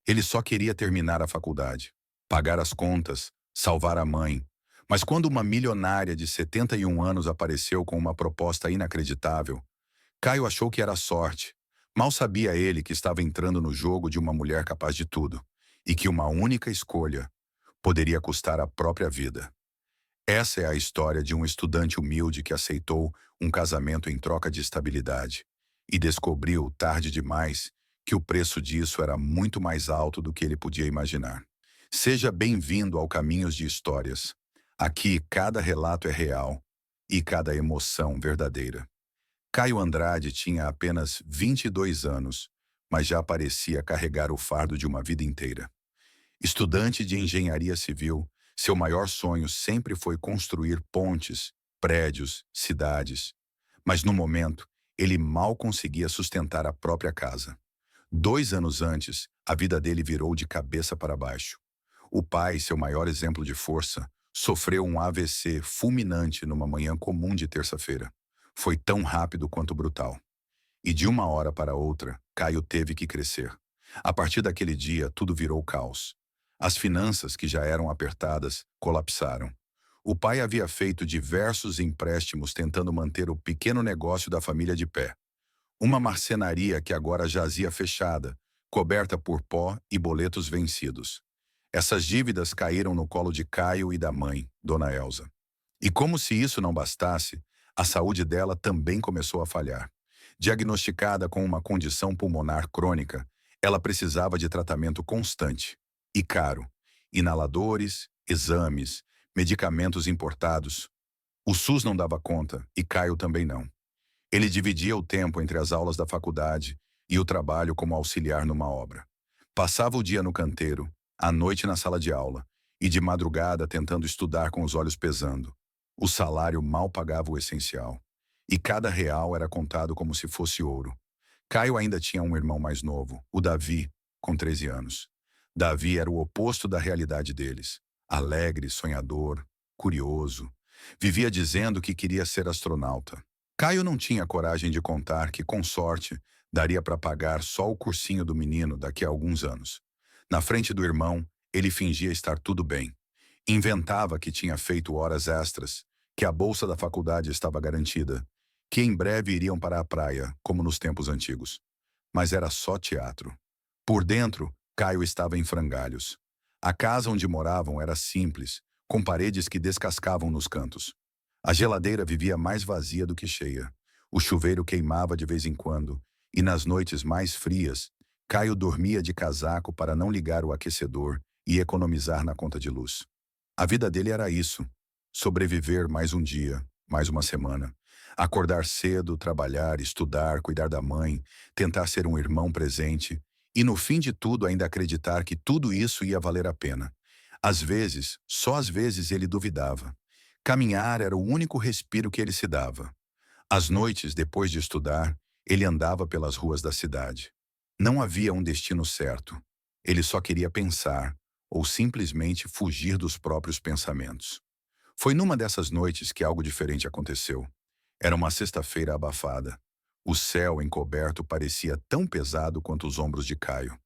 Ele só queria terminar a faculdade, pagar as contas, salvar a mãe. Mas quando uma milionária de 71 anos apareceu com uma proposta inacreditável, Caio achou que era sorte. Mal sabia ele que estava entrando no jogo de uma mulher capaz de tudo, e que uma única escolha poderia custar a própria vida. Essa é a história de um estudante humilde que aceitou um casamento em troca de estabilidade e descobriu, tarde demais, que o preço disso era muito mais alto do que ele podia imaginar. Seja bem-vindo ao Caminhos de Histórias. Aqui cada relato é real e cada emoção verdadeira. Caio Andrade tinha apenas 22 anos, mas já parecia carregar o fardo de uma vida inteira. Estudante de engenharia civil, seu maior sonho sempre foi construir pontes, prédios, cidades. Mas no momento, ele mal conseguia sustentar a própria casa. 2 anos antes, a vida dele virou de cabeça para baixo. O pai, seu maior exemplo de força, sofreu um AVC fulminante numa manhã comum de terça-feira. Foi tão rápido quanto brutal. E de uma hora para outra, Caio teve que crescer. A partir daquele dia, tudo virou caos. As finanças, que já eram apertadas, colapsaram. O pai havia feito diversos empréstimos tentando manter o pequeno negócio da família de pé. Uma marcenaria que agora jazia fechada, coberta por pó e boletos vencidos. Essas dívidas caíram no colo de Caio e da mãe, Dona Elza. E como se isso não bastasse, a saúde dela também começou a falhar. Diagnosticada com uma condição pulmonar crônica, ela precisava de tratamento constante e caro. Inaladores, exames, medicamentos importados. O SUS não dava conta e Caio também não. Ele dividia o tempo entre as aulas da faculdade e o trabalho como auxiliar numa obra. Passava o dia no canteiro, à noite na sala de aula e de madrugada tentando estudar com os olhos pesando. O salário mal pagava o essencial. E cada real era contado como se fosse ouro. Caio ainda tinha um irmão mais novo, o Davi, com 13 anos. Davi era o oposto da realidade deles. Alegre, sonhador, curioso. Vivia dizendo que queria ser astronauta. Caio não tinha coragem de contar que, com sorte, daria para pagar só o cursinho do menino daqui a alguns anos. Na frente do irmão, ele fingia estar tudo bem. Inventava que tinha feito horas extras, que a bolsa da faculdade estava garantida, que em breve iriam para a praia, como nos tempos antigos. Mas era só teatro. Por dentro, Caio estava em frangalhos. A casa onde moravam era simples, com paredes que descascavam nos cantos. A geladeira vivia mais vazia do que cheia. O chuveiro queimava de vez em quando, e nas noites mais frias, Caio dormia de casaco para não ligar o aquecedor e economizar na conta de luz. A vida dele era isso: sobreviver mais um dia, mais uma semana. Acordar cedo, trabalhar, estudar, cuidar da mãe, tentar ser um irmão presente e, no fim de tudo, ainda acreditar que tudo isso ia valer a pena. Às vezes, só às vezes ele duvidava. Caminhar era o único respiro que ele se dava. Às noites, depois de estudar, ele andava pelas ruas da cidade. Não havia um destino certo. Ele só queria pensar, ou simplesmente fugir dos próprios pensamentos. Foi numa dessas noites que algo diferente aconteceu. Era uma sexta-feira abafada. O céu encoberto parecia tão pesado quanto os ombros de Caio.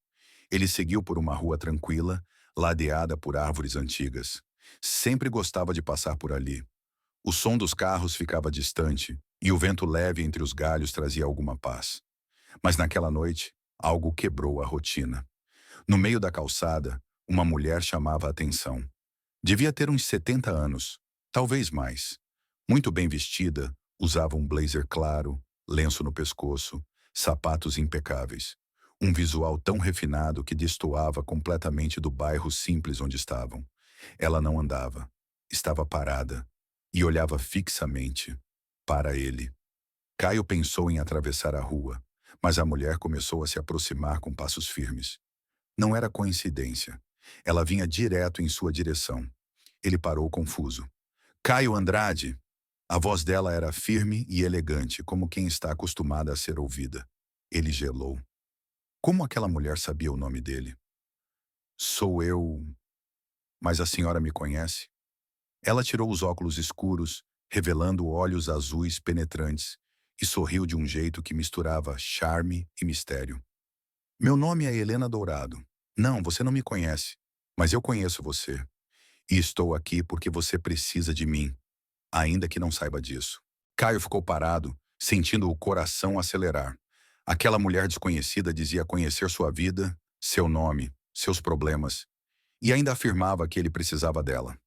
Ele seguiu por uma rua tranquila, ladeada por árvores antigas. Sempre gostava de passar por ali. O som dos carros ficava distante, e o vento leve entre os galhos trazia alguma paz. Mas naquela noite, algo quebrou a rotina. No meio da calçada, uma mulher chamava a atenção. Devia ter uns 70 anos, talvez mais. Muito bem vestida, usava um blazer claro, lenço no pescoço, sapatos impecáveis. Um visual tão refinado que destoava completamente do bairro simples onde estavam. Ela não andava, estava parada e olhava fixamente para ele. Caio pensou em atravessar a rua, mas a mulher começou a se aproximar com passos firmes. Não era coincidência. Ela vinha direto em sua direção. Ele parou confuso. Caio Andrade! A voz dela era firme e elegante, como quem está acostumada a ser ouvida. Ele gelou. Como aquela mulher sabia o nome dele? Sou eu. Mas a senhora me conhece? Ela tirou os óculos escuros, revelando olhos azuis penetrantes, e sorriu de um jeito que misturava charme e mistério. Meu nome é Helena Dourado. Não, você não me conhece, mas eu conheço você. E estou aqui porque você precisa de mim, ainda que não saiba disso. Caio ficou parado, sentindo o coração acelerar. Aquela mulher desconhecida dizia conhecer sua vida, seu nome, seus problemas, e ainda afirmava que ele precisava dela.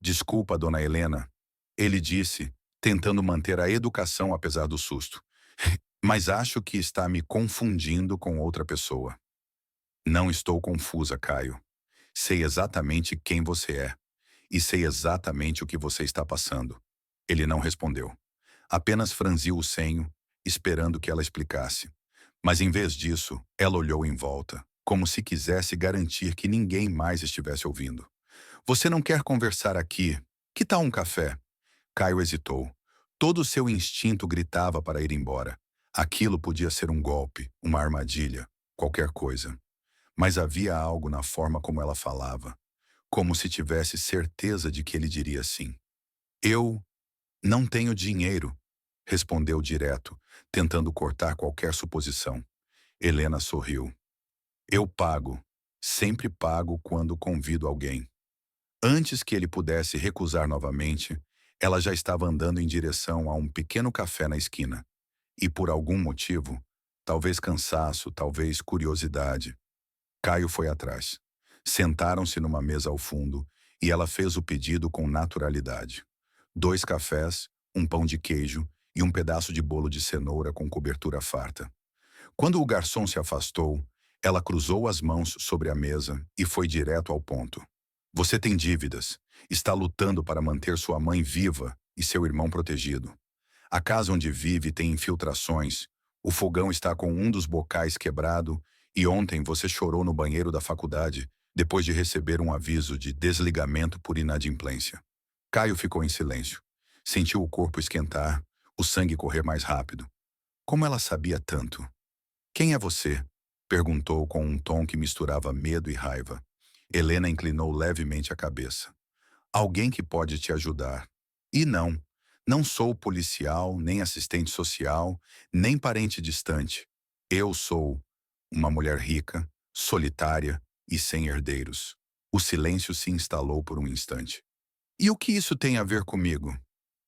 Desculpa, dona Helena, ele disse, tentando manter a educação apesar do susto. Mas acho que está me confundindo com outra pessoa. Não estou confusa, Caio. Sei exatamente quem você é. E sei exatamente o que você está passando. Ele não respondeu. Apenas franziu o senho, esperando que ela explicasse. Mas em vez disso, ela olhou em volta, como se quisesse garantir que ninguém mais estivesse ouvindo. Você não quer conversar aqui? Que tal um café? Caio hesitou. Todo o seu instinto gritava para ir embora. Aquilo podia ser um golpe, uma armadilha, qualquer coisa. Mas havia algo na forma como ela falava, como se tivesse certeza de que ele diria sim. Eu não tenho dinheiro, respondeu direto, tentando cortar qualquer suposição. Helena sorriu. Eu pago. Sempre pago quando convido alguém. Antes que ele pudesse recusar novamente, ela já estava andando em direção a um pequeno café na esquina. E por algum motivo, talvez cansaço, talvez curiosidade, Caio foi atrás. Sentaram-se numa mesa ao fundo e ela fez o pedido com naturalidade. 2 cafés, um pão de queijo e um pedaço de bolo de cenoura com cobertura farta. Quando o garçom se afastou, ela cruzou as mãos sobre a mesa e foi direto ao ponto. Você tem dívidas. Está lutando para manter sua mãe viva e seu irmão protegido. A casa onde vive tem infiltrações. O fogão está com um dos bocais quebrado e ontem você chorou no banheiro da faculdade depois de receber um aviso de desligamento por inadimplência. Caio ficou em silêncio. Sentiu o corpo esquentar, o sangue correr mais rápido. Como ela sabia tanto? Quem é você? Perguntou com um tom que misturava medo e raiva. Helena inclinou levemente a cabeça. Alguém que pode te ajudar. E não, não sou policial, nem assistente social, nem parente distante. Eu sou uma mulher rica, solitária e sem herdeiros. O silêncio se instalou por um instante. E o que isso tem a ver comigo?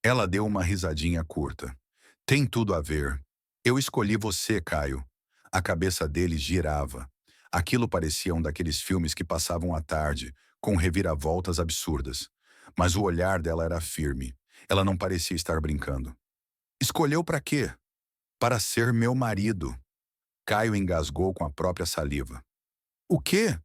Ela deu uma risadinha curta. Tem tudo a ver. Eu escolhi você, Caio. A cabeça dele girava. Aquilo parecia um daqueles filmes que passavam à tarde, com reviravoltas absurdas. Mas o olhar dela era firme. Ela não parecia estar brincando. Escolheu para quê? Para ser meu marido. Caio engasgou com a própria saliva. O quê?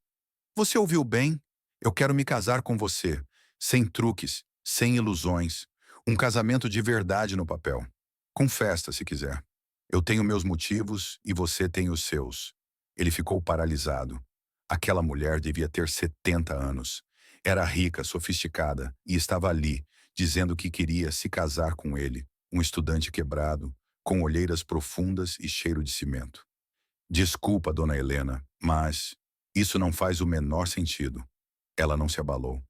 Você ouviu bem? Eu quero me casar com você. Sem truques, sem ilusões. Um casamento de verdade no papel. Com festa, se quiser. Eu tenho meus motivos e você tem os seus. Ele ficou paralisado. Aquela mulher devia ter 70 anos. Era rica, sofisticada e estava ali, dizendo que queria se casar com ele, um estudante quebrado, com olheiras profundas e cheiro de cimento. Desculpa, dona Helena, mas isso não faz o menor sentido. Ela não se abalou.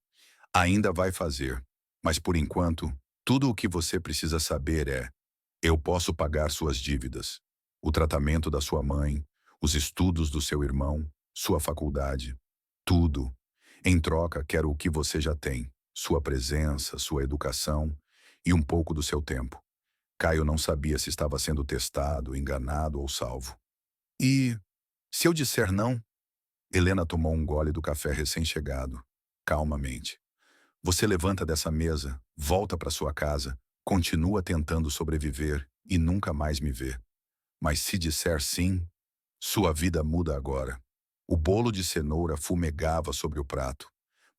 Ainda vai fazer, mas por enquanto, tudo o que você precisa saber é: eu posso pagar suas dívidas, o tratamento da sua mãe, os estudos do seu irmão, sua faculdade, tudo. Em troca, quero o que você já tem, sua presença, sua educação e um pouco do seu tempo. Caio não sabia se estava sendo testado, enganado ou salvo. E se eu disser não? Helena tomou um gole do café recém-chegado, calmamente. Você levanta dessa mesa, volta para sua casa, continua tentando sobreviver e nunca mais me vê. Mas se disser sim, sua vida muda agora. O bolo de cenoura fumegava sobre o prato,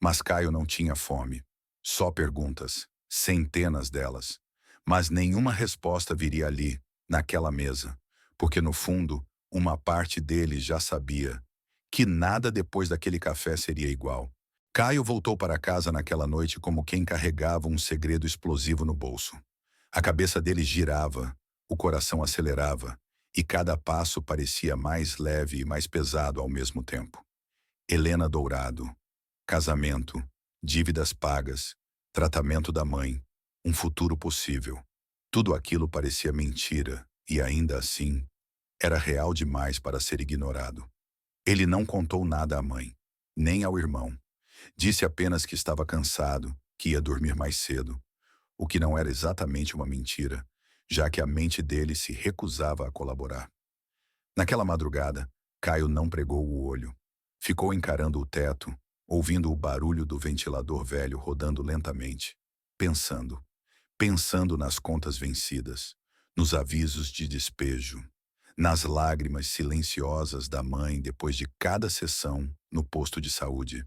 mas Caio não tinha fome. Só perguntas, centenas delas. Mas nenhuma resposta viria ali, naquela mesa, porque no fundo, uma parte dele já sabia que nada depois daquele café seria igual. Caio voltou para casa naquela noite como quem carregava um segredo explosivo no bolso. A cabeça dele girava, o coração acelerava, e cada passo parecia mais leve e mais pesado ao mesmo tempo. Helena Dourado, casamento, dívidas pagas, tratamento da mãe, um futuro possível. Tudo aquilo parecia mentira, e ainda assim, era real demais para ser ignorado. Ele não contou nada à mãe, nem ao irmão. Disse apenas que estava cansado, que ia dormir mais cedo, o que não era exatamente uma mentira, já que a mente dele se recusava a colaborar. Naquela madrugada, Caio não pregou o olho. Ficou encarando o teto, ouvindo o barulho do ventilador velho rodando lentamente, pensando. Pensando nas contas vencidas, nos avisos de despejo, nas lágrimas silenciosas da mãe depois de cada sessão no posto de saúde,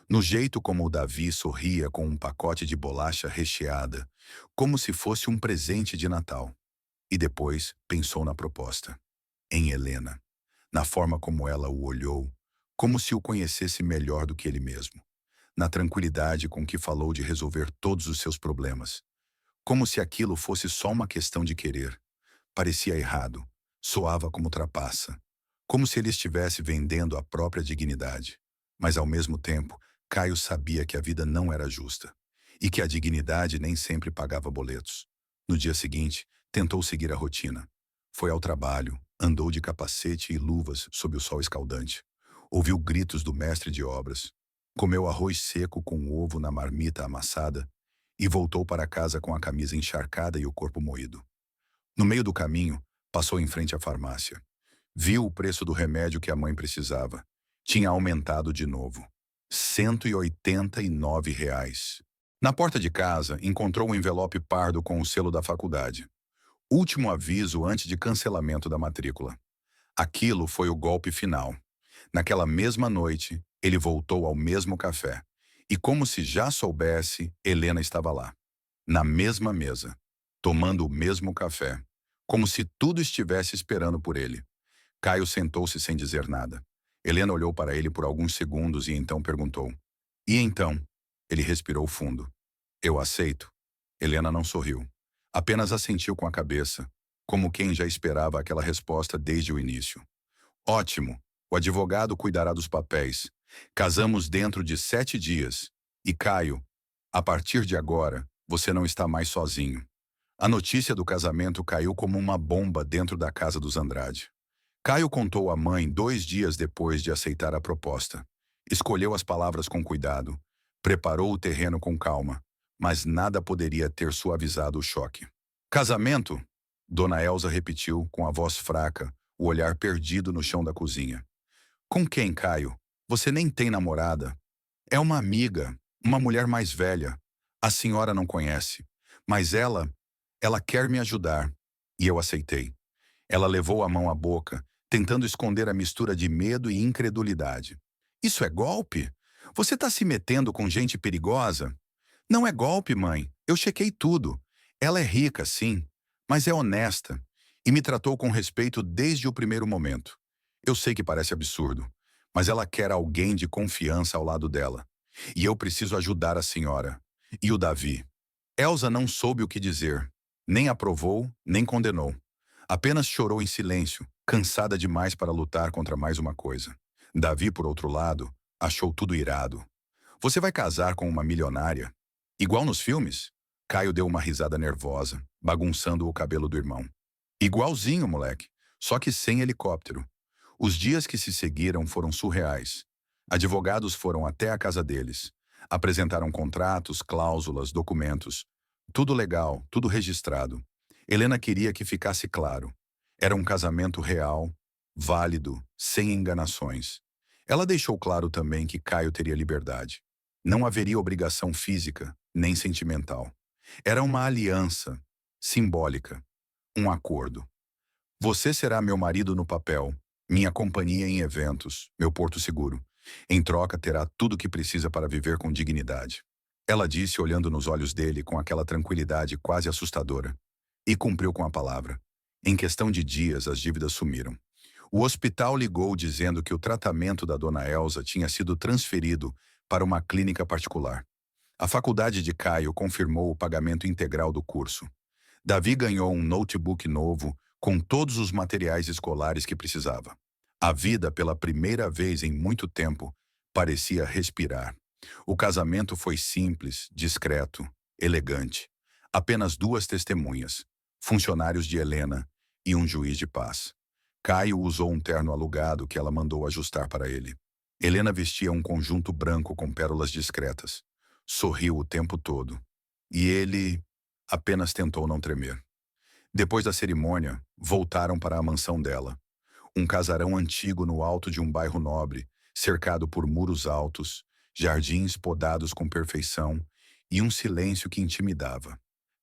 no jeito como o Davi sorria com um pacote de bolacha recheada, como se fosse um presente de Natal. E depois pensou na proposta, em Helena, na forma como ela o olhou, como se o conhecesse melhor do que ele mesmo, na tranquilidade com que falou de resolver todos os seus problemas, como se aquilo fosse só uma questão de querer. Parecia errado, soava como trapaça, como se ele estivesse vendendo a própria dignidade. Mas ao mesmo tempo, Caio sabia que a vida não era justa e que a dignidade nem sempre pagava boletos. No dia seguinte, tentou seguir a rotina. Foi ao trabalho, andou de capacete e luvas sob o sol escaldante. Ouviu gritos do mestre de obras. Comeu arroz seco com ovo na marmita amassada e voltou para casa com a camisa encharcada e o corpo moído. No meio do caminho, passou em frente à farmácia. Viu o preço do remédio que a mãe precisava. Tinha aumentado de novo. R$ 189. Na porta de casa, encontrou um envelope pardo com o selo da faculdade. Último aviso antes de cancelamento da matrícula. Aquilo foi o golpe final. Naquela mesma noite, ele voltou ao mesmo café. E como se já soubesse, Helena estava lá, na mesma mesa, tomando o mesmo café, como se tudo estivesse esperando por ele. Caio sentou-se sem dizer nada. Helena olhou para ele por alguns segundos e então perguntou: "E então?" Ele respirou fundo. "Eu aceito." Helena não sorriu. Apenas assentiu com a cabeça, como quem já esperava aquela resposta desde o início. "Ótimo. O advogado cuidará dos papéis. Casamos dentro de 7 dias. E Caio, a partir de agora, você não está mais sozinho." A notícia do casamento caiu como uma bomba dentro da casa dos Andrade. Caio contou à mãe 2 dias depois de aceitar a proposta. Escolheu as palavras com cuidado, preparou o terreno com calma, mas nada poderia ter suavizado o choque. "Casamento?" Dona Elza repetiu com a voz fraca, o olhar perdido no chão da cozinha. "Com quem, Caio? Você nem tem namorada." "É uma amiga, uma mulher mais velha. A senhora não conhece. Mas ela quer me ajudar." E eu aceitei. Ela levou a mão à boca, tentando esconder a mistura de medo e incredulidade. "Isso é golpe? Você está se metendo com gente perigosa?" "Não é golpe, mãe. Eu chequei tudo. Ela é rica, sim, mas é honesta e me tratou com respeito desde o primeiro momento. Eu sei que parece absurdo, mas ela quer alguém de confiança ao lado dela. E eu preciso ajudar a senhora. E o Davi." Elsa não soube o que dizer. Nem aprovou, nem condenou. Apenas chorou em silêncio, cansada demais para lutar contra mais uma coisa. Davi, por outro lado, achou tudo irado. "Você vai casar com uma milionária? Igual nos filmes?" Caio deu uma risada nervosa, bagunçando o cabelo do irmão. "Igualzinho, moleque, só que sem helicóptero." Os dias que se seguiram foram surreais. Advogados foram até a casa deles. Apresentaram contratos, cláusulas, documentos. Tudo legal, tudo registrado. Helena queria que ficasse claro. Era um casamento real, válido, sem enganações. Ela deixou claro também que Caio teria liberdade. Não haveria obrigação física, nem sentimental. Era uma aliança, simbólica, um acordo. "Você será meu marido no papel, minha companhia em eventos, meu porto seguro. Em troca, terá tudo o que precisa para viver com dignidade." Ela disse, olhando nos olhos dele com aquela tranquilidade quase assustadora. E cumpriu com a palavra. Em questão de dias, as dívidas sumiram. O hospital ligou dizendo que o tratamento da dona Elsa tinha sido transferido para uma clínica particular. A faculdade de Caio confirmou o pagamento integral do curso. Davi ganhou um notebook novo com todos os materiais escolares que precisava. A vida, pela primeira vez em muito tempo, parecia respirar. O casamento foi simples, discreto, elegante. Apenas 2 testemunhas, funcionários de Helena e um juiz de paz. Caio usou um terno alugado que ela mandou ajustar para ele. Helena vestia um conjunto branco com pérolas discretas. Sorriu o tempo todo. E ele apenas tentou não tremer. Depois da cerimônia, voltaram para a mansão dela. Um casarão antigo no alto de um bairro nobre, cercado por muros altos, jardins podados com perfeição e um silêncio que intimidava.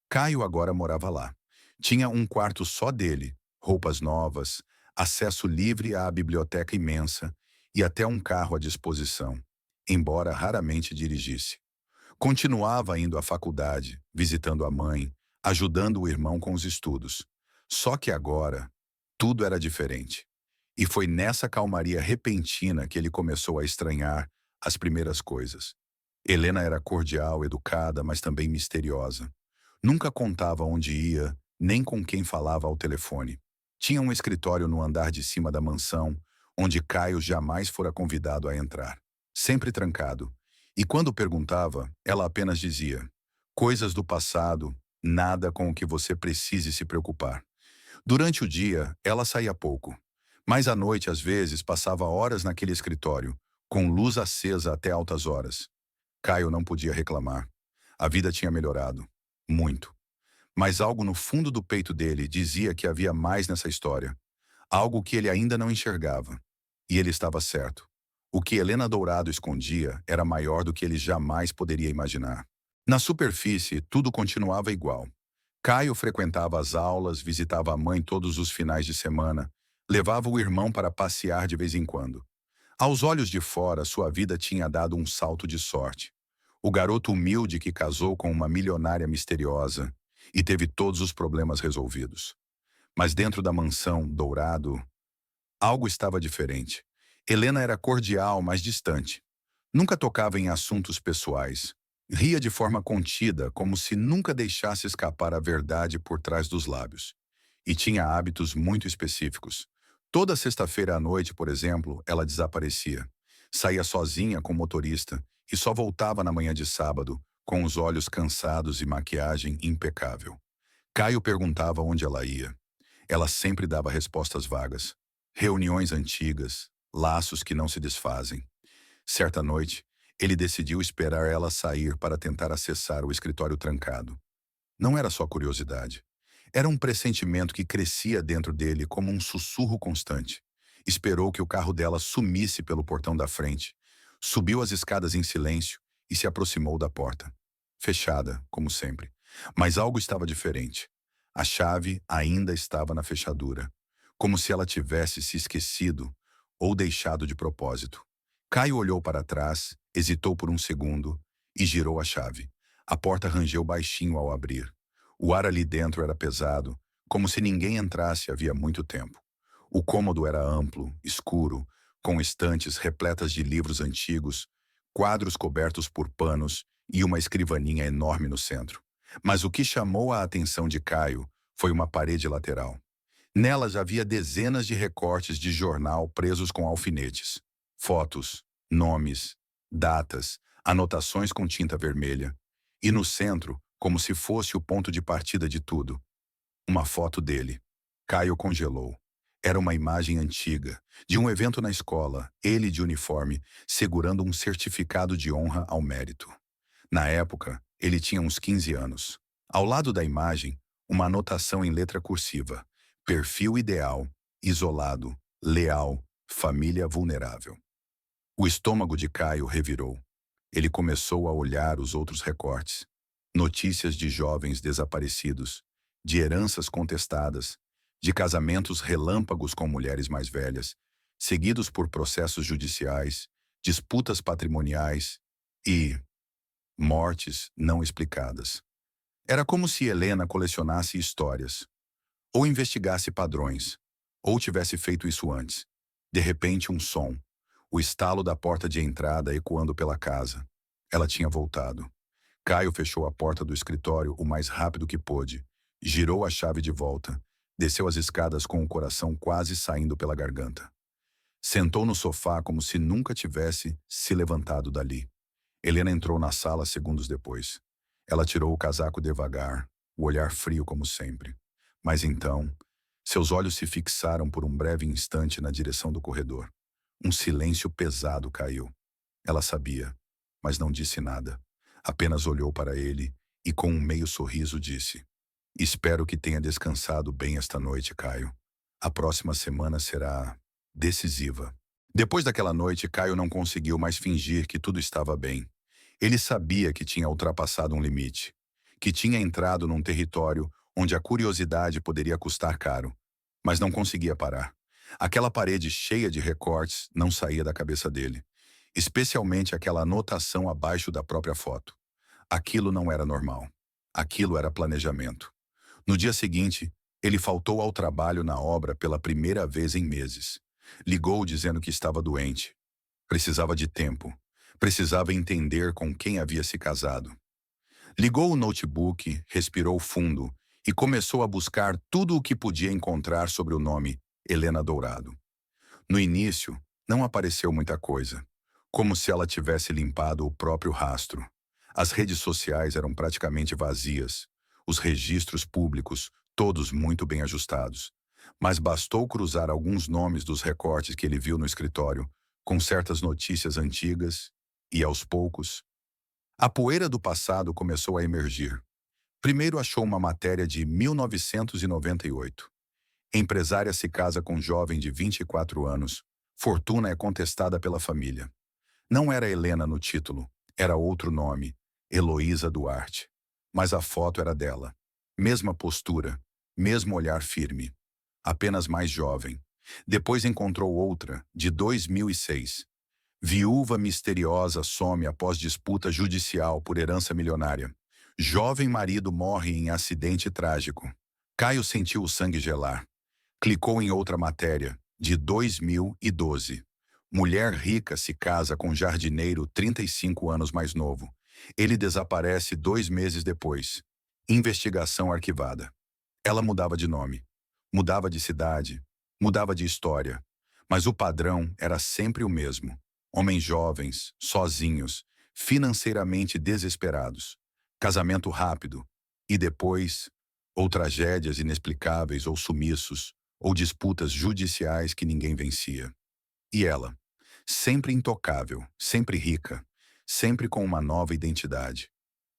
Caio agora morava lá. Tinha um quarto só dele, roupas novas, acesso livre à biblioteca imensa e até um carro à disposição, embora raramente dirigisse. Continuava indo à faculdade, visitando a mãe, ajudando o irmão com os estudos. Só que agora, tudo era diferente. E foi nessa calmaria repentina que ele começou a estranhar as primeiras coisas. Helena era cordial, educada, mas também misteriosa. Nunca contava onde ia, nem com quem falava ao telefone. Tinha um escritório no andar de cima da mansão, onde Caio jamais fora convidado a entrar. Sempre trancado. E quando perguntava, ela apenas dizia: coisas do passado, nada com o que você precise se preocupar. Durante o dia, ela saía pouco. Mas à noite, às vezes, passava horas naquele escritório, com luz acesa até altas horas. Caio não podia reclamar. A vida tinha melhorado. Muito. Mas algo no fundo do peito dele dizia que havia mais nessa história. Algo que ele ainda não enxergava. E ele estava certo. O que Helena Dourado escondia era maior do que ele jamais poderia imaginar. Na superfície, tudo continuava igual. Caio frequentava as aulas, visitava a mãe todos os finais de semana, levava o irmão para passear de vez em quando. Aos olhos de fora, sua vida tinha dado um salto de sorte. O garoto humilde que casou com uma milionária misteriosa e teve todos os problemas resolvidos. Mas dentro da mansão, Dourado, algo estava diferente. Helena era cordial, mas distante. Nunca tocava em assuntos pessoais. Ria de forma contida, como se nunca deixasse escapar a verdade por trás dos lábios. E tinha hábitos muito específicos. Toda sexta-feira à noite, por exemplo, ela desaparecia. Saía sozinha com o motorista e só voltava na manhã de sábado, com os olhos cansados e maquiagem impecável. Caio perguntava onde ela ia. Ela sempre dava respostas vagas. Reuniões antigas, laços que não se desfazem. Certa noite, ele decidiu esperar ela sair para tentar acessar o escritório trancado. Não era só curiosidade. Era um pressentimento que crescia dentro dele como um sussurro constante. Esperou que o carro dela sumisse pelo portão da frente. Subiu as escadas em silêncio e se aproximou da porta. Fechada, como sempre. Mas algo estava diferente. A chave ainda estava na fechadura, como se ela tivesse se esquecido ou deixado de propósito. Caio olhou para trás, hesitou por um segundo e girou a chave. A porta rangeu baixinho ao abrir. O ar ali dentro era pesado, como se ninguém entrasse havia muito tempo. O cômodo era amplo, escuro, com estantes repletas de livros antigos, quadros cobertos por panos e uma escrivaninha enorme no centro. Mas o que chamou a atenção de Caio foi uma parede lateral. Nelas havia dezenas de recortes de jornal presos com alfinetes. Fotos, nomes, datas, anotações com tinta vermelha. E no centro, como se fosse o ponto de partida de tudo, uma foto dele. Caio congelou. Era uma imagem antiga, de um evento na escola, ele de uniforme, segurando um certificado de honra ao mérito. Na época, ele tinha uns 15 anos. Ao lado da imagem, uma anotação em letra cursiva: perfil ideal, isolado, leal, família vulnerável. O estômago de Caio revirou. Ele começou a olhar os outros recortes. Notícias de jovens desaparecidos, de heranças contestadas, de casamentos relâmpagos com mulheres mais velhas, seguidos por processos judiciais, disputas patrimoniais e mortes não explicadas. Era como se Helena colecionasse histórias, ou investigasse padrões, ou tivesse feito isso antes. De repente, um som, o estalo da porta de entrada ecoando pela casa. Ela tinha voltado. Caio fechou a porta do escritório o mais rápido que pôde, girou a chave de volta, desceu as escadas com o coração quase saindo pela garganta. Sentou no sofá como se nunca tivesse se levantado dali. Helena entrou na sala segundos depois. Ela tirou o casaco devagar, o olhar frio como sempre. Mas então, Seus olhos se fixaram por um breve instante na direção do corredor. Um silêncio pesado caiu. Ela sabia, mas não disse nada. Apenas olhou para ele e, com um meio sorriso, disse: Espero que tenha descansado bem esta noite, Caio. A próxima semana será decisiva. Depois daquela noite, Caio não conseguiu mais fingir que tudo estava bem. Ele sabia que tinha ultrapassado um limite, que tinha entrado num território onde a curiosidade poderia custar caro, mas não conseguia parar. Aquela parede cheia de recortes não saía da cabeça dele, especialmente aquela anotação abaixo da própria foto. Aquilo não era normal. Aquilo era planejamento. No dia seguinte, ele faltou ao trabalho na obra pela primeira vez em meses. Ligou dizendo que estava doente. Precisava de tempo. Precisava entender com quem havia se casado. Ligou o notebook, respirou fundo e começou a buscar tudo o que podia encontrar sobre o nome Helena Dourado. No início, não apareceu muita coisa, como se ela tivesse limpado o próprio rastro. As redes sociais eram praticamente vazias, os registros públicos, todos muito bem ajustados. Mas bastou cruzar alguns nomes dos recortes que ele viu no escritório, com certas notícias antigas, e aos poucos, a poeira do passado começou a emergir. Primeiro achou uma matéria de 1998. Empresária se casa com jovem de 24 anos. Fortuna é contestada pela família. Não era Helena no título, era outro nome, Heloísa Duarte. Mas a foto era dela. Mesma postura, mesmo olhar firme. Apenas mais jovem. Depois encontrou outra, de 2006. Viúva misteriosa some após disputa judicial por herança milionária. Jovem marido morre em acidente trágico. Caio sentiu o sangue gelar. Clicou em outra matéria, de 2012. Mulher rica se casa com jardineiro 35 anos mais novo. Ele desaparece 2 meses depois. Investigação arquivada. Ela mudava de nome, mudava de cidade, mudava de história. Mas o padrão era sempre o mesmo. Homens jovens, sozinhos, financeiramente desesperados. Casamento rápido. E depois, ou tragédias inexplicáveis ou sumiços, ou disputas judiciais que ninguém vencia. E ela, sempre intocável, sempre rica, sempre com uma nova identidade.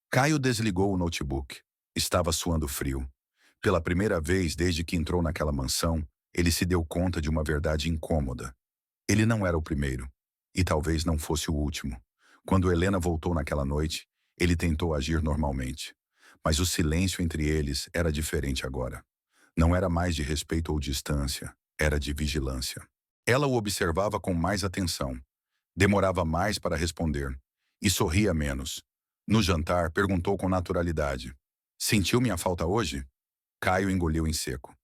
Caio desligou o notebook. Estava suando frio. Pela primeira vez desde que entrou naquela mansão, ele se deu conta de uma verdade incômoda. Ele não era o primeiro, e talvez não fosse o último. Quando Helena voltou naquela noite, ele tentou agir normalmente. Mas o silêncio entre eles era diferente agora. Não era mais de respeito ou distância, era de vigilância. Ela o observava com mais atenção. Demorava mais para responder. E sorria menos. No jantar, perguntou com naturalidade: Sentiu minha falta hoje? Caio engoliu em seco.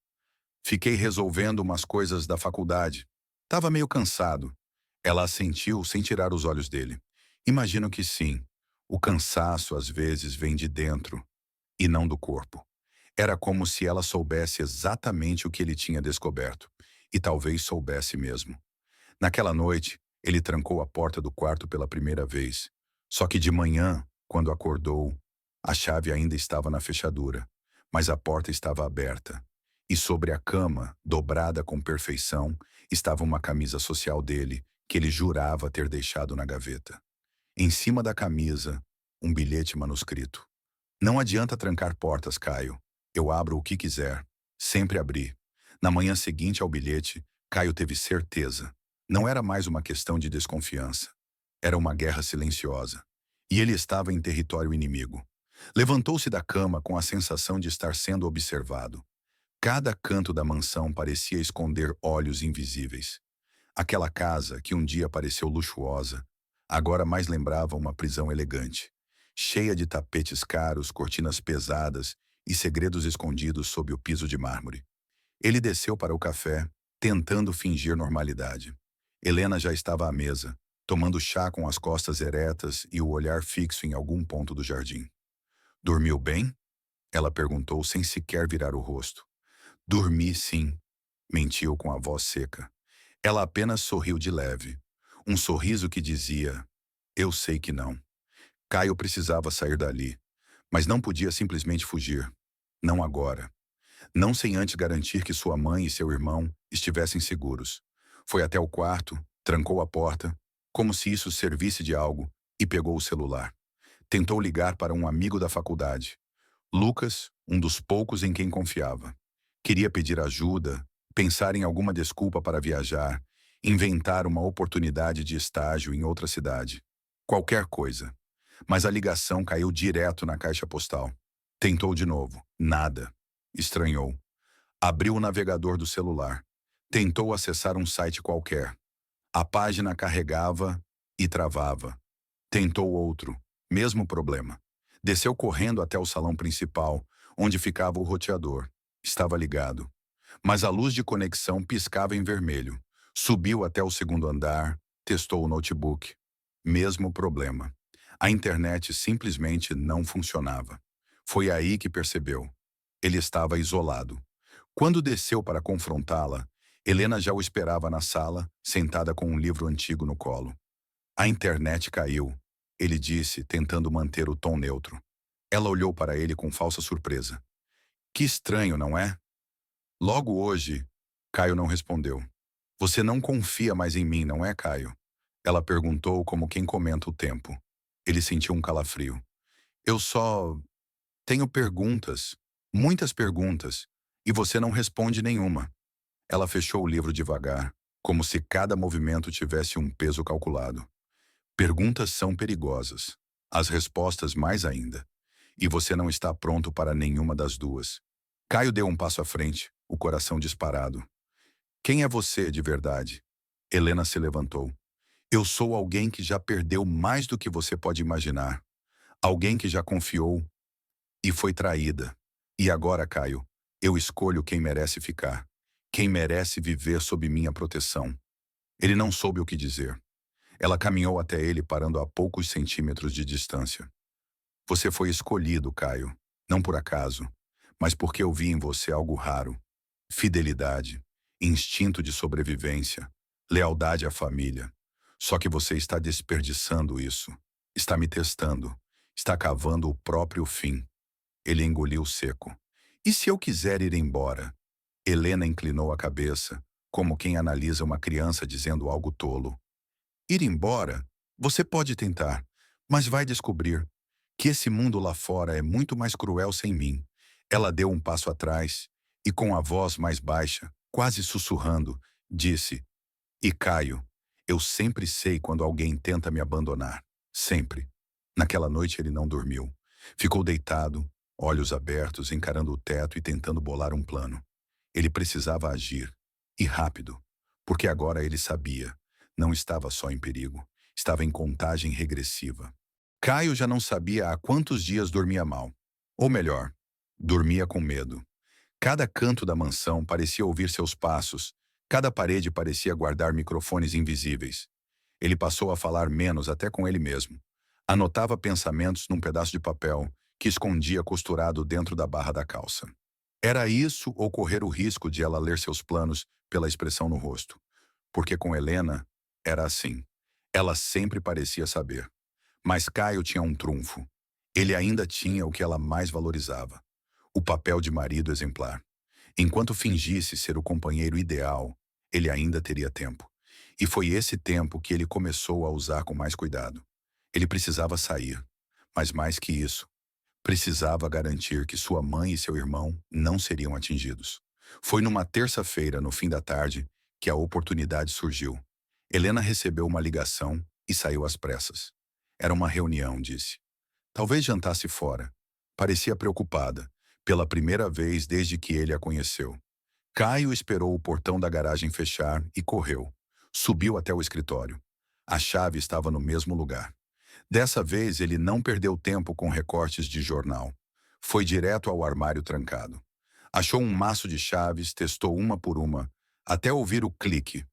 Fiquei resolvendo umas coisas da faculdade. Tava meio cansado. Ela assentiu sem tirar os olhos dele. Imagino que sim. O cansaço às vezes vem de dentro e não do corpo. Era como se ela soubesse exatamente o que ele tinha descoberto. E talvez soubesse mesmo. Naquela noite, ele trancou a porta do quarto pela primeira vez. Só que de manhã, quando acordou, a chave ainda estava na fechadura, mas a porta estava aberta. E sobre a cama, dobrada com perfeição, estava uma camisa social dele, que ele jurava ter deixado na gaveta. Em cima da camisa, um bilhete manuscrito. Não adianta trancar portas, Caio. Eu abro o que quiser. Sempre abri. Na manhã seguinte ao bilhete, Caio teve certeza. Não era mais uma questão de desconfiança. Era uma guerra silenciosa. E ele estava em território inimigo. Levantou-se da cama com a sensação de estar sendo observado. Cada canto da mansão parecia esconder olhos invisíveis. Aquela casa, que um dia pareceu luxuosa, agora mais lembrava uma prisão elegante, cheia de tapetes caros, cortinas pesadas e segredos escondidos sob o piso de mármore. Ele desceu para o café, tentando fingir normalidade. Helena já estava à mesa, tomando chá com as costas eretas e o olhar fixo em algum ponto do jardim. "Dormiu bem?" Ela perguntou sem sequer virar o rosto. "Dormi, sim", mentiu com a voz seca. Ela apenas sorriu de leve. Um sorriso que dizia: "Eu sei que não." Caio precisava sair dali, mas não podia simplesmente fugir. Não agora. não sem antes garantir que sua mãe e seu irmão estivessem seguros. Foi até o quarto, trancou a porta, como se isso servisse de algo, e pegou o celular. Tentou ligar para um amigo da faculdade, Lucas, um dos poucos em quem confiava. Queria pedir ajuda, pensar em alguma desculpa para viajar, inventar uma oportunidade de estágio em outra cidade. Qualquer coisa. Mas a ligação caiu direto na caixa postal. Tentou de novo. Nada. Estranhou. Abriu o navegador do celular. Tentou acessar um site qualquer. A página carregava e travava. Tentou outro. Mesmo problema. Desceu correndo até o salão principal, onde ficava o roteador. Estava ligado. Mas a luz de conexão piscava em vermelho. Subiu até o segundo andar, testou o notebook. Mesmo problema. A internet simplesmente não funcionava. Foi aí que percebeu. Ele estava isolado. Quando desceu para confrontá-la, Helena já o esperava na sala, sentada com um livro antigo no colo. A internet caiu, ele disse, tentando manter o tom neutro. Ela olhou para ele com falsa surpresa. Que estranho, não é? Logo hoje, Caio não respondeu. Você não confia mais em mim, não é, Caio? Ela perguntou como quem comenta o tempo. Ele sentiu um calafrio. Eu só tenho perguntas, muitas perguntas, e você não responde nenhuma. Ela fechou o livro devagar, como se cada movimento tivesse um peso calculado. Perguntas são perigosas, as respostas mais ainda. E você não está pronto para nenhuma das duas. Caio deu um passo à frente, o coração disparado. Quem é você de verdade? Helena se levantou. Eu sou alguém que já perdeu mais do que você pode imaginar. Alguém que já confiou e foi traída. E agora, Caio, eu escolho quem merece ficar. Quem merece viver sob minha proteção. Ele não soube o que dizer. Ela caminhou até ele, parando a poucos centímetros de distância. Você foi escolhido, Caio. Não por acaso, mas porque eu vi em você algo raro. Fidelidade, instinto de sobrevivência, lealdade à família. Só que você está desperdiçando isso. Está me testando. Está cavando o próprio fim. Ele engoliu seco. E se eu quiser ir embora? Helena inclinou a cabeça, como quem analisa uma criança dizendo algo tolo. Ir embora? Você pode tentar, mas vai descobrir que esse mundo lá fora é muito mais cruel sem mim. Ela deu um passo atrás e, com a voz mais baixa, quase sussurrando, disse: E Caio, eu sempre sei quando alguém tenta me abandonar. Sempre. Naquela noite ele não dormiu. Ficou deitado, olhos abertos, encarando o teto e tentando bolar um plano. Ele precisava agir. E rápido. Porque agora ele sabia. Não estava só em perigo. Estava em contagem regressiva. Caio já não sabia há quantos dias dormia mal. Ou melhor, dormia com medo. Cada canto da mansão parecia ouvir seus passos. Cada parede parecia guardar microfones invisíveis. Ele passou a falar menos até com ele mesmo. Anotava pensamentos num pedaço de papel que escondia costurado dentro da barra da calça. Era isso ou correr o risco de ela ler seus planos pela expressão no rosto? Porque com Helena era assim. Ela sempre parecia saber. Mas Caio tinha um trunfo. Ele ainda tinha o que ela mais valorizava: o papel de marido exemplar. Enquanto fingisse ser o companheiro ideal, ele ainda teria tempo. E foi esse tempo que ele começou a usar com mais cuidado. Ele precisava sair, mas mais que isso, precisava garantir que sua mãe e seu irmão não seriam atingidos. Foi numa terça-feira, no fim da tarde, que a oportunidade surgiu. Helena recebeu uma ligação e saiu às pressas. Era uma reunião, disse. Talvez jantasse fora. Parecia preocupada, pela primeira vez desde que ele a conheceu. Caio esperou o portão da garagem fechar e correu. Subiu até o escritório. A chave estava no mesmo lugar. Dessa vez ele não perdeu tempo com recortes de jornal. Foi direto ao armário trancado. Achou um maço de chaves, testou uma por uma, até ouvir o clique.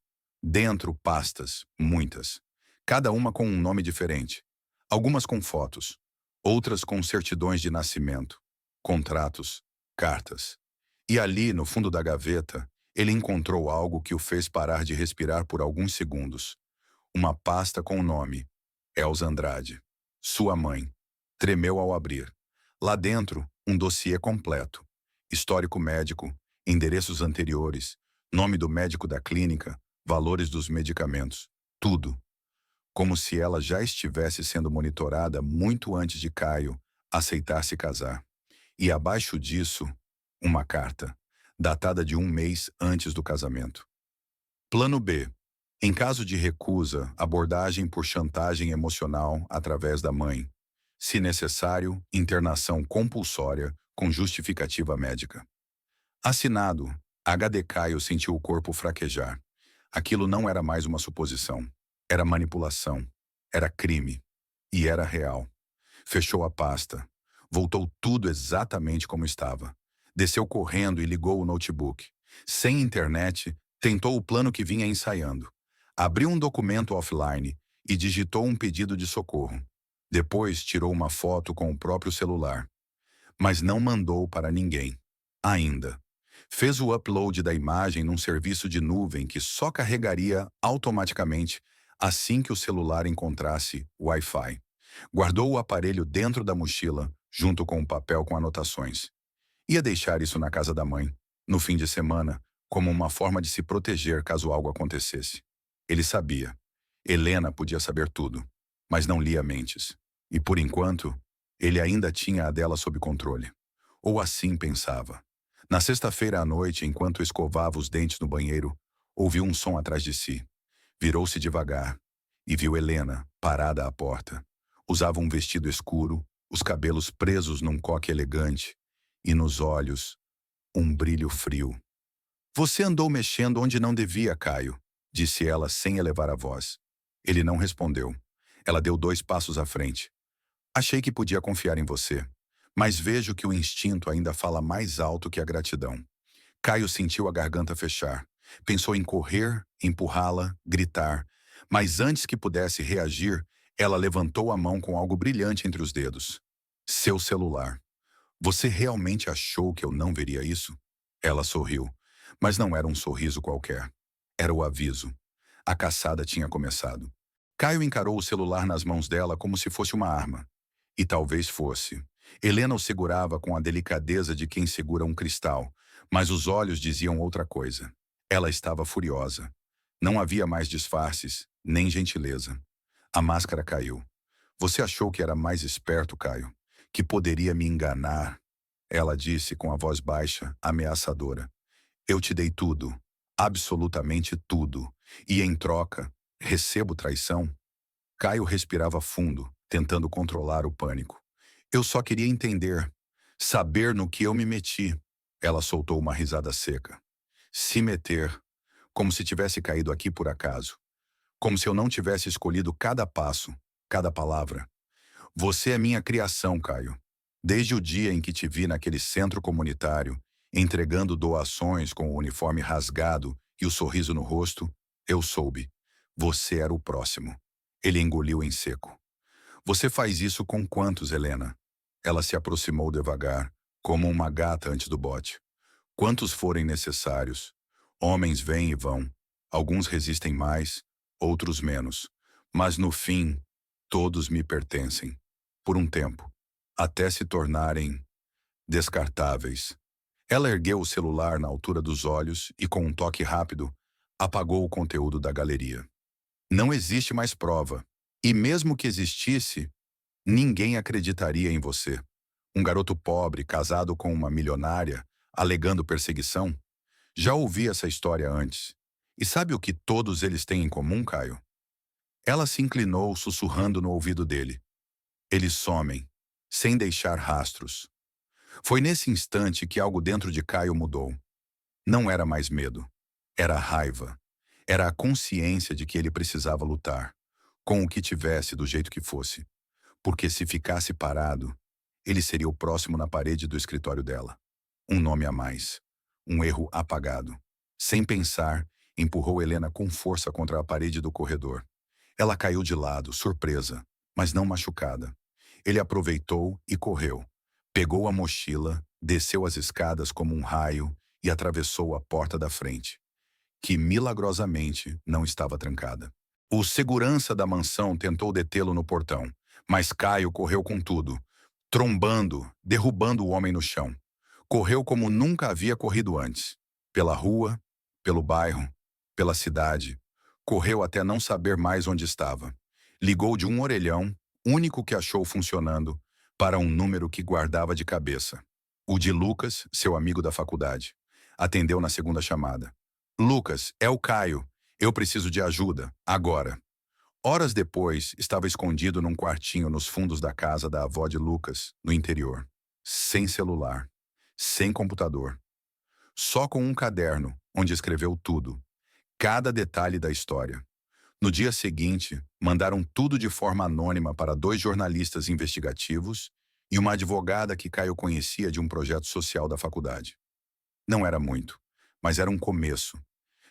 Dentro, pastas, muitas. Cada uma com um nome diferente. Algumas com fotos, outras com certidões de nascimento, contratos, cartas. E ali, no fundo da gaveta, ele encontrou algo que o fez parar de respirar por alguns segundos. Uma pasta com o nome: Elza Andrade. Sua mãe. Tremeu ao abrir. Lá dentro, um dossiê completo. histórico médico, endereços anteriores, nome do médico da clínica, valores dos medicamentos. Tudo. Como se ela já estivesse sendo monitorada muito antes de Caio aceitar se casar. E abaixo disso, uma carta, datada de um mês antes do casamento. Plano B. Em caso de recusa, abordagem por chantagem emocional através da mãe. Se necessário, internação compulsória com justificativa médica. Assinado, HD Caio sentiu o corpo fraquejar. Aquilo não era mais uma suposição. Era manipulação. Era crime. E era real. Fechou a pasta. Voltou tudo exatamente como estava. Desceu correndo e ligou o notebook. Sem internet, tentou o plano que vinha ensaiando. Abriu um documento offline e digitou um pedido de socorro. Depois tirou uma foto com o próprio celular. Mas não mandou para ninguém. Ainda. Fez o upload da imagem num serviço de nuvem que só carregaria automaticamente assim que o celular encontrasse Wi-Fi. Guardou o aparelho dentro da mochila, junto com um papel com anotações. Ia deixar isso na casa da mãe, no fim de semana, como uma forma de se proteger caso algo acontecesse. Ele sabia. Helena podia saber tudo, mas não lia mentes. E por enquanto, ele ainda tinha a dela sob controle. Ou assim pensava. Na sexta-feira à noite, enquanto escovava os dentes no banheiro, ouviu um som atrás de si. Virou-se devagar e viu Helena, parada à porta. Usava um vestido escuro, os cabelos presos num coque elegante, e nos olhos, um brilho frio. "Você andou mexendo onde não devia, Caio", disse ela sem elevar a voz. Ele não respondeu. Ela deu 2 passos à frente. "Achei que podia confiar em você, mas vejo que o instinto ainda fala mais alto que a gratidão." Caio sentiu a garganta fechar. Pensou em correr, empurrá-la, gritar. Mas antes que pudesse reagir, ela levantou a mão com algo brilhante entre os dedos. "Seu celular." "Você realmente achou que eu não veria isso?" Ela sorriu, mas não era um sorriso qualquer. Era o aviso. A caçada tinha começado. Caio encarou o celular nas mãos dela como se fosse uma arma. E talvez fosse. Helena o segurava com a delicadeza de quem segura um cristal, mas os olhos diziam outra coisa. Ela estava furiosa. Não havia mais disfarces, nem gentileza. A máscara caiu. "Você achou que era mais esperto, Caio? Que poderia me enganar?" Ela disse com a voz baixa, ameaçadora. "Eu te dei tudo, absolutamente tudo, e em troca, recebo traição?" Caio respirava fundo, tentando controlar o pânico. "Eu só queria entender, saber no que eu me meti." Ela soltou uma risada seca. "Se meter, como se tivesse caído aqui por acaso. Como se eu não tivesse escolhido cada passo, cada palavra. Você é minha criação, Caio. Desde o dia em que te vi naquele centro comunitário, entregando doações com o uniforme rasgado e o sorriso no rosto, eu soube. Você era o próximo." Ele engoliu em seco. "Você faz isso com quantos, Helena?" Ela se aproximou devagar, como uma gata antes do bote. "Quantos forem necessários. Homens vêm e vão. Alguns resistem mais, outros menos. Mas no fim, todos me pertencem. Por um tempo. Até se tornarem descartáveis." Ela ergueu o celular na altura dos olhos e, com um toque rápido, apagou o conteúdo da galeria. "Não existe mais prova. E mesmo que existisse, ninguém acreditaria em você. Um garoto pobre, casado com uma milionária, alegando perseguição? Já ouvi essa história antes. E sabe o que todos eles têm em comum, Caio?" Ela se inclinou, sussurrando no ouvido dele. "Eles somem, sem deixar rastros." Foi nesse instante que algo dentro de Caio mudou. Não era mais medo. Era raiva. Era a consciência de que ele precisava lutar, com o que tivesse, do jeito que fosse. Porque se ficasse parado, ele seria o próximo na parede do escritório dela. Um nome a mais. Um erro apagado. Sem pensar, empurrou Helena com força contra a parede do corredor. Ela caiu de lado, surpresa, mas não machucada. Ele aproveitou e correu. Pegou a mochila, desceu as escadas como um raio e atravessou a porta da frente, que milagrosamente não estava trancada. O segurança da mansão tentou detê-lo no portão, mas Caio correu com tudo, trombando, derrubando o homem no chão. Correu como nunca havia corrido antes. Pela rua, pelo bairro, pela cidade. Correu até não saber mais onde estava. Ligou de um orelhão, único que achou funcionando, para um número que guardava de cabeça. O de Lucas, seu amigo da faculdade. Atendeu na segunda chamada. Lucas, é o Caio. Eu preciso de ajuda, agora. Horas depois, estava escondido num quartinho nos fundos da casa da avó de Lucas, no interior. Sem celular, sem computador. Só com um caderno, onde escreveu tudo. Cada detalhe da história. No dia seguinte, mandaram tudo de forma anônima para 2 jornalistas investigativos e uma advogada que Caio conhecia de um projeto social da faculdade. Não era muito, mas era um começo.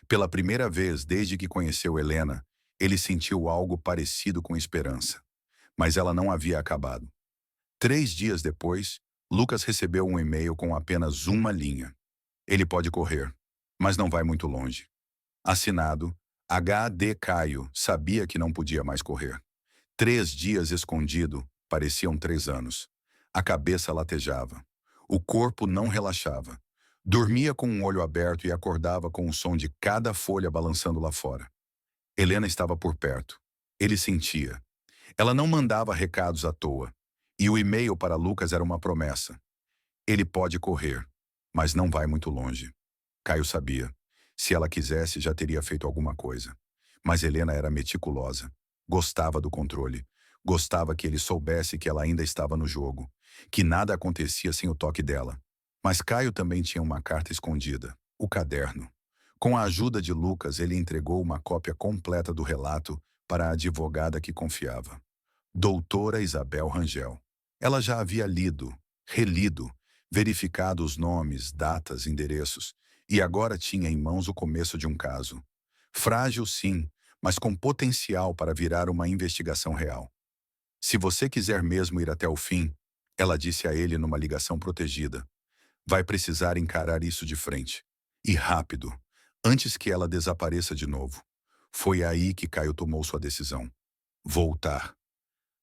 Pela primeira vez desde que conheceu Helena, ele sentiu algo parecido com esperança. Mas ela não havia acabado. 3 dias depois, Lucas recebeu um e-mail com apenas uma linha. Ele pode correr, mas não vai muito longe. Assinado, H.D. Caio sabia que não podia mais correr. 3 dias escondido pareciam 3 anos. A cabeça latejava. O corpo não relaxava. Dormia com um olho aberto e acordava com o som de cada folha balançando lá fora. Helena estava por perto. Ele sentia. Ela não mandava recados à toa. E o e-mail para Lucas era uma promessa. Ele pode correr, mas não vai muito longe. Caio sabia. Se ela quisesse, já teria feito alguma coisa. Mas Helena era meticulosa. Gostava do controle. Gostava que ele soubesse que ela ainda estava no jogo. Que nada acontecia sem o toque dela. Mas Caio também tinha uma carta escondida. O caderno. Com a ajuda de Lucas, ele entregou uma cópia completa do relato para a advogada que confiava. Doutora Isabel Rangel. Ela já havia lido, relido, verificado os nomes, datas, endereços, e agora tinha em mãos o começo de um caso. Frágil, sim, mas com potencial para virar uma investigação real. Se você quiser mesmo ir até o fim, ela disse a ele numa ligação protegida, vai precisar encarar isso de frente. E rápido, antes que ela desapareça de novo. Foi aí que Caio tomou sua decisão. Voltar.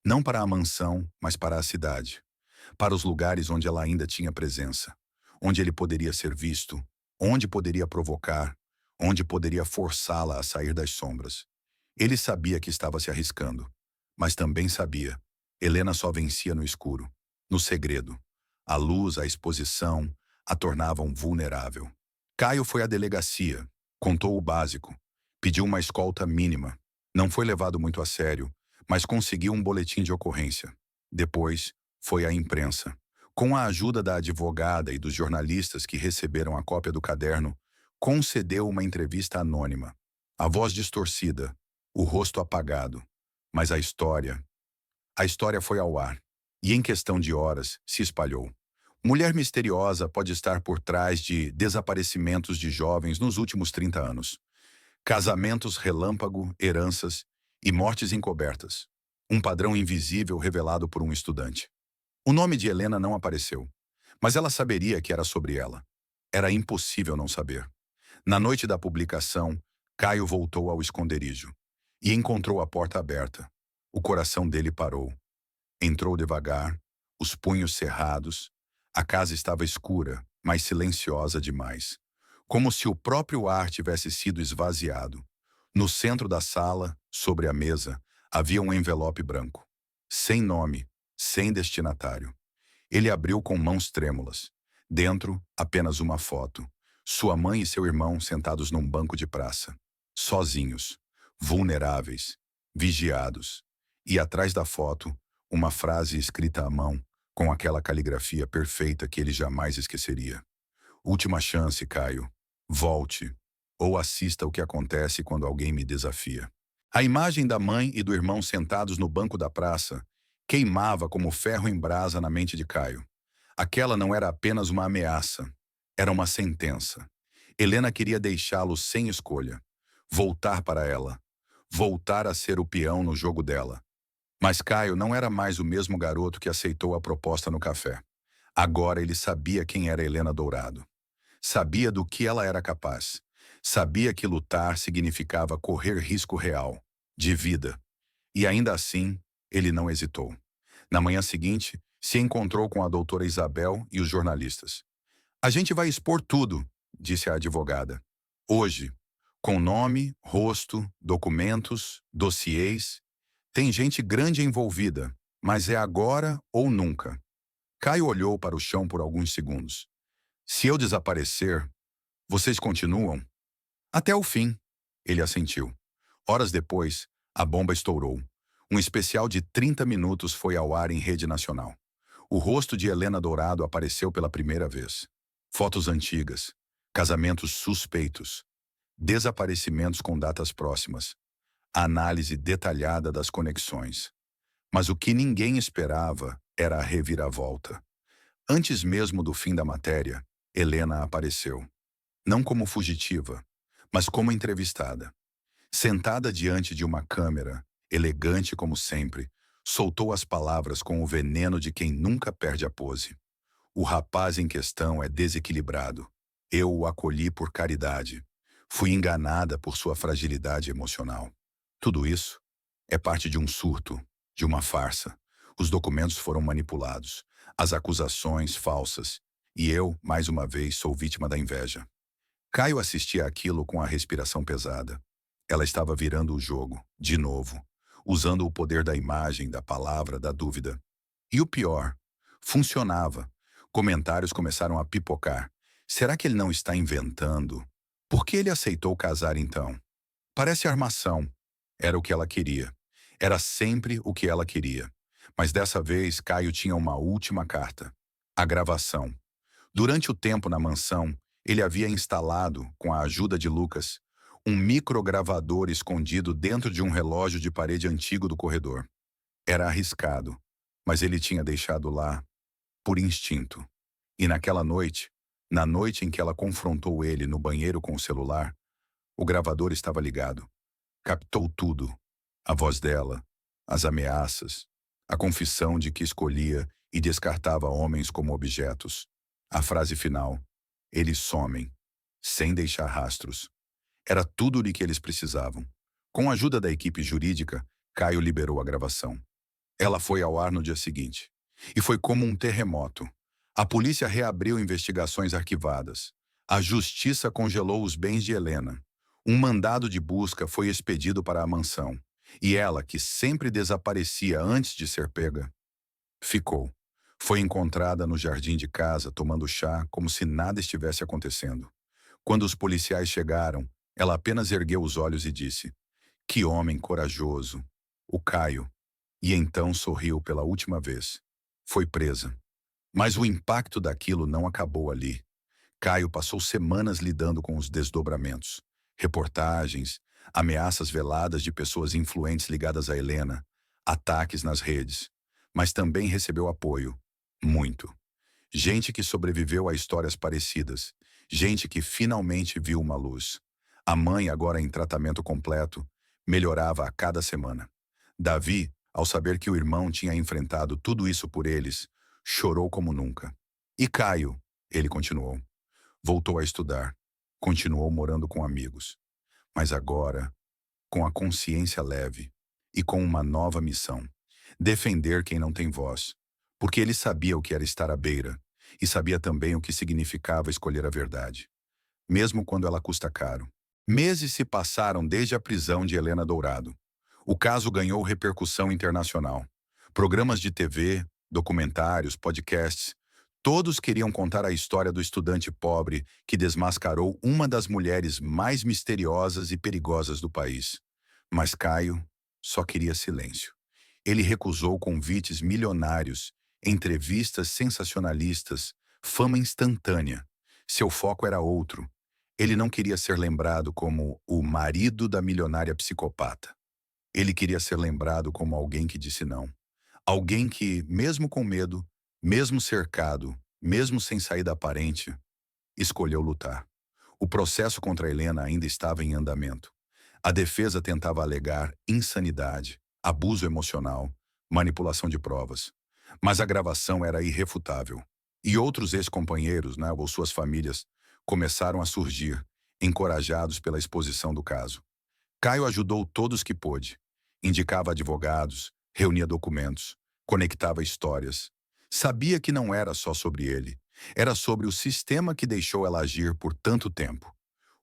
Não para a mansão, mas para a cidade. Para os lugares onde ela ainda tinha presença. Onde ele poderia ser visto. Onde poderia provocar. Onde poderia forçá-la a sair das sombras. Ele sabia que estava se arriscando. Mas também sabia. Helena só vencia no escuro. No segredo. A luz, a exposição, a tornavam vulnerável. Caio foi à delegacia. Contou o básico. Pediu uma escolta mínima. Não foi levado muito a sério, mas conseguiu um boletim de ocorrência. Depois, foi à imprensa. Com a ajuda da advogada e dos jornalistas que receberam a cópia do caderno, concedeu uma entrevista anônima. A voz distorcida, o rosto apagado. Mas a história foi ao ar. E em questão de horas, se espalhou. Mulher misteriosa pode estar por trás de desaparecimentos de jovens nos últimos 30 anos. Casamentos relâmpago, heranças e mortes encobertas. Um padrão invisível revelado por um estudante. O nome de Helena não apareceu, mas ela saberia que era sobre ela. Era impossível não saber. Na noite da publicação, Caio voltou ao esconderijo e encontrou a porta aberta. O coração dele parou. Entrou devagar, os punhos cerrados. A casa estava escura, mas silenciosa demais. Como se o próprio ar tivesse sido esvaziado. No centro da sala, sobre a mesa, havia um envelope branco. Sem nome, sem destinatário. Ele abriu com mãos trêmulas. Dentro, apenas uma foto. Sua mãe e seu irmão sentados num banco de praça. Sozinhos, vulneráveis, vigiados. E atrás da foto, uma frase escrita à mão, com aquela caligrafia perfeita que ele jamais esqueceria. Última chance, Caio. Volte. Ou assista o que acontece quando alguém me desafia. A imagem da mãe e do irmão sentados no banco da praça queimava como ferro em brasa na mente de Caio. Aquela não era apenas uma ameaça, era uma sentença. Helena queria deixá-lo sem escolha. Voltar para ela. Voltar a ser o peão no jogo dela. Mas Caio não era mais o mesmo garoto que aceitou a proposta no café. Agora ele sabia quem era Helena Dourado. Sabia do que ela era capaz. Sabia que lutar significava correr risco real, de vida. E ainda assim, ele não hesitou. Na manhã seguinte, se encontrou com a doutora Isabel e os jornalistas. A gente vai expor tudo, disse a advogada. Hoje, com nome, rosto, documentos, dossiês. Tem gente grande envolvida, mas é agora ou nunca. Caio olhou para o chão por alguns segundos. Se eu desaparecer, vocês continuam? Até o fim, ele assentiu. Horas depois, a bomba estourou. Um especial de 30 minutos foi ao ar em rede nacional. O rosto de Helena Dourado apareceu pela primeira vez. Fotos antigas, casamentos suspeitos, desaparecimentos com datas próximas, a análise detalhada das conexões. Mas o que ninguém esperava era a reviravolta. Antes mesmo do fim da matéria, Helena apareceu. Não como fugitiva, mas como entrevistada. Sentada diante de uma câmera, elegante como sempre, soltou as palavras com o veneno de quem nunca perde a pose. O rapaz em questão é desequilibrado. Eu o acolhi por caridade. Fui enganada por sua fragilidade emocional. Tudo isso é parte de um surto, de uma farsa. Os documentos foram manipulados, as acusações falsas, e eu, mais uma vez, sou vítima da inveja. Caio assistia àquilo com a respiração pesada. Ela estava virando o jogo, de novo, usando o poder da imagem, da palavra, da dúvida. E o pior, funcionava. Comentários começaram a pipocar. Será que ele não está inventando? Por que ele aceitou casar então? Parece armação. Era o que ela queria. Era sempre o que ela queria. Mas dessa vez, Caio tinha uma última carta. A gravação. Durante o tempo na mansão, ele havia instalado, com a ajuda de Lucas, um microgravador escondido dentro de um relógio de parede antigo do corredor. Era arriscado, mas ele tinha deixado lá por instinto. E naquela noite, na noite em que ela confrontou ele no banheiro com o celular, o gravador estava ligado. Captou tudo. A voz dela, as ameaças, a confissão de que escolhia e descartava homens como objetos. A frase final: eles somem, sem deixar rastros. Era tudo o que eles precisavam. Com a ajuda da equipe jurídica, Caio liberou a gravação. Ela foi ao ar no dia seguinte. E foi como um terremoto. A polícia reabriu investigações arquivadas. A justiça congelou os bens de Helena. Um mandado de busca foi expedido para a mansão. E ela, que sempre desaparecia antes de ser pega, ficou. Foi encontrada no jardim de casa tomando chá como se nada estivesse acontecendo. Quando os policiais chegaram, ela apenas ergueu os olhos e disse: "Que homem corajoso, o Caio." E então sorriu pela última vez. Foi presa. Mas o impacto daquilo não acabou ali. Caio passou semanas lidando com os desdobramentos. Reportagens, ameaças veladas de pessoas influentes ligadas a Helena, ataques nas redes. Mas também recebeu apoio. Muito. Gente que sobreviveu a histórias parecidas. Gente que finalmente viu uma luz. A mãe, agora em tratamento completo, melhorava a cada semana. Davi, ao saber que o irmão tinha enfrentado tudo isso por eles, chorou como nunca. E Caio, ele continuou, voltou a estudar, continuou morando com amigos. Mas agora, com a consciência leve e com uma nova missão: defender quem não tem voz. Porque ele sabia o que era estar à beira e sabia também o que significava escolher a verdade, mesmo quando ela custa caro. Meses se passaram desde a prisão de Helena Dourado. O caso ganhou repercussão internacional. Programas de TV, documentários, podcasts, todos queriam contar a história do estudante pobre que desmascarou uma das mulheres mais misteriosas e perigosas do país. Mas Caio só queria silêncio. Ele recusou convites milionários, entrevistas sensacionalistas, fama instantânea. Seu foco era outro. Ele não queria ser lembrado como o marido da milionária psicopata. Ele queria ser lembrado como alguém que disse não. Alguém que, mesmo com medo, mesmo cercado, mesmo sem saída aparente, escolheu lutar. O processo contra Helena ainda estava em andamento. A defesa tentava alegar insanidade, abuso emocional, manipulação de provas. Mas a gravação era irrefutável. E outros ex-companheiros, ou suas famílias, começaram a surgir, encorajados pela exposição do caso. Caio ajudou todos que pôde. Indicava advogados, reunia documentos, conectava histórias. Sabia que não era só sobre ele. Era sobre o sistema que deixou ela agir por tanto tempo.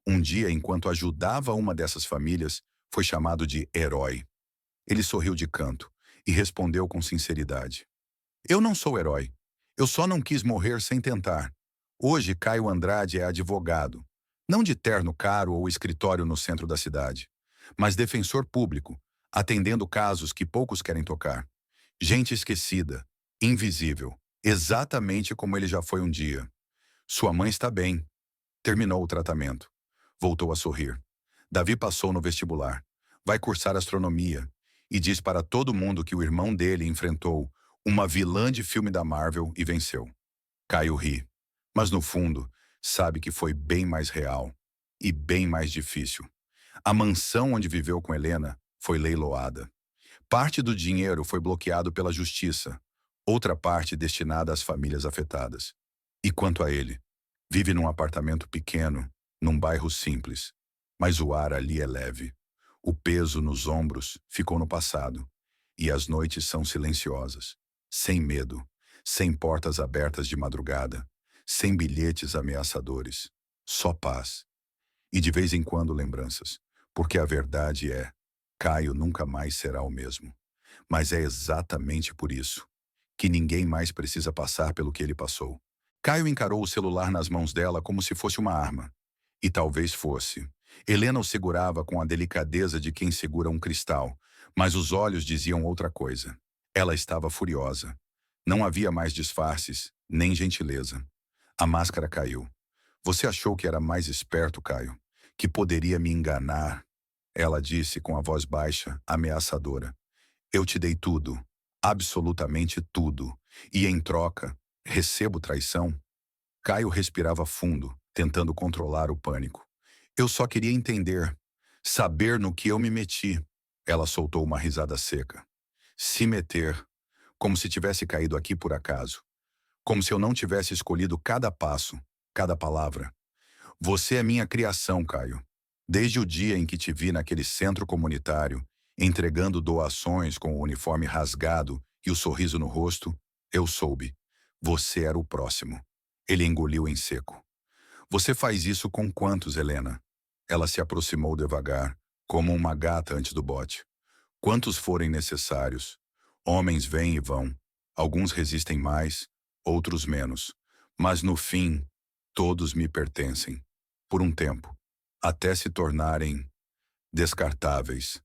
Um dia, enquanto ajudava uma dessas famílias, foi chamado de herói. Ele sorriu de canto e respondeu com sinceridade: Eu não sou herói. Eu só não quis morrer sem tentar. Hoje, Caio Andrade é advogado, não de terno caro ou escritório no centro da cidade, mas defensor público, atendendo casos que poucos querem tocar. Gente esquecida, invisível, exatamente como ele já foi um dia. Sua mãe está bem. Terminou o tratamento. Voltou a sorrir. Davi passou no vestibular. Vai cursar astronomia e diz para todo mundo que o irmão dele enfrentou uma vilã de filme da Marvel e venceu. Caio ri, mas no fundo sabe que foi bem mais real e bem mais difícil. A mansão onde viveu com Helena foi leiloada. Parte do dinheiro foi bloqueado pela justiça, outra parte destinada às famílias afetadas. E quanto a ele, vive num apartamento pequeno, num bairro simples, mas o ar ali é leve. O peso nos ombros ficou no passado, e as noites são silenciosas, sem medo, sem portas abertas de madrugada, sem bilhetes ameaçadores, só paz. E de vez em quando lembranças, porque a verdade é, Caio nunca mais será o mesmo. Mas é exatamente por isso que ninguém mais precisa passar pelo que ele passou. Caio encarou o celular nas mãos dela como se fosse uma arma. E talvez fosse. Helena o segurava com a delicadeza de quem segura um cristal, mas os olhos diziam outra coisa. Ela estava furiosa. Não havia mais disfarces, nem gentileza. A máscara caiu. Você achou que era mais esperto, Caio? Que poderia me enganar? Ela disse com a voz baixa, ameaçadora. Eu te dei tudo, absolutamente tudo, e em troca, recebo traição? Caio respirava fundo, tentando controlar o pânico. Eu só queria entender, saber no que eu me meti. Ela soltou uma risada seca. Se meter, como se tivesse caído aqui por acaso. Como se eu não tivesse escolhido cada passo, cada palavra. Você é minha criação, Caio. Desde o dia em que te vi naquele centro comunitário, entregando doações com o uniforme rasgado e o sorriso no rosto, eu soube. Você era o próximo. Ele engoliu em seco. Você faz isso com quantos, Helena? Ela se aproximou devagar, como uma gata antes do bote. Quantos forem necessários. Homens vêm e vão. Alguns resistem mais, outros menos. Mas no fim, todos me pertencem. Por um tempo. Até se tornarem descartáveis.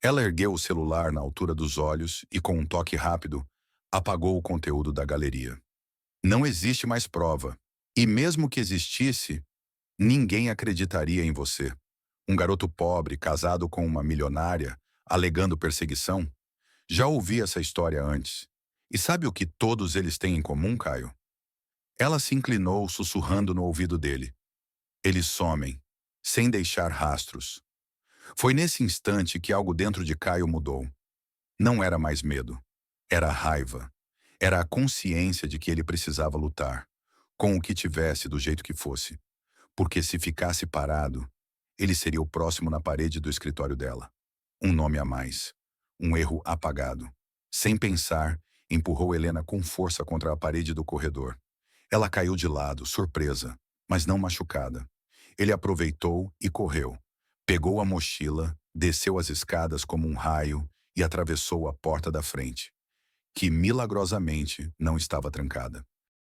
Ela ergueu o celular na altura dos olhos e, com um toque rápido, apagou o conteúdo da galeria. Não existe mais prova. E mesmo que existisse, ninguém acreditaria em você. Um garoto pobre, casado com uma milionária, alegando perseguição? Já ouvi essa história antes. E sabe o que todos eles têm em comum, Caio? Ela se inclinou, sussurrando no ouvido dele. Eles somem, sem deixar rastros. Foi nesse instante que algo dentro de Caio mudou. Não era mais medo. Era raiva. Era a consciência de que ele precisava lutar, com o que tivesse, do jeito que fosse. Porque se ficasse parado, ele seria o próximo na parede do escritório dela. Um nome a mais. Um erro apagado. Sem pensar, empurrou Helena com força contra a parede do corredor. Ela caiu de lado, surpresa, mas não machucada. Ele aproveitou e correu. Pegou a mochila, desceu as escadas como um raio e atravessou a porta da frente, que milagrosamente não estava trancada.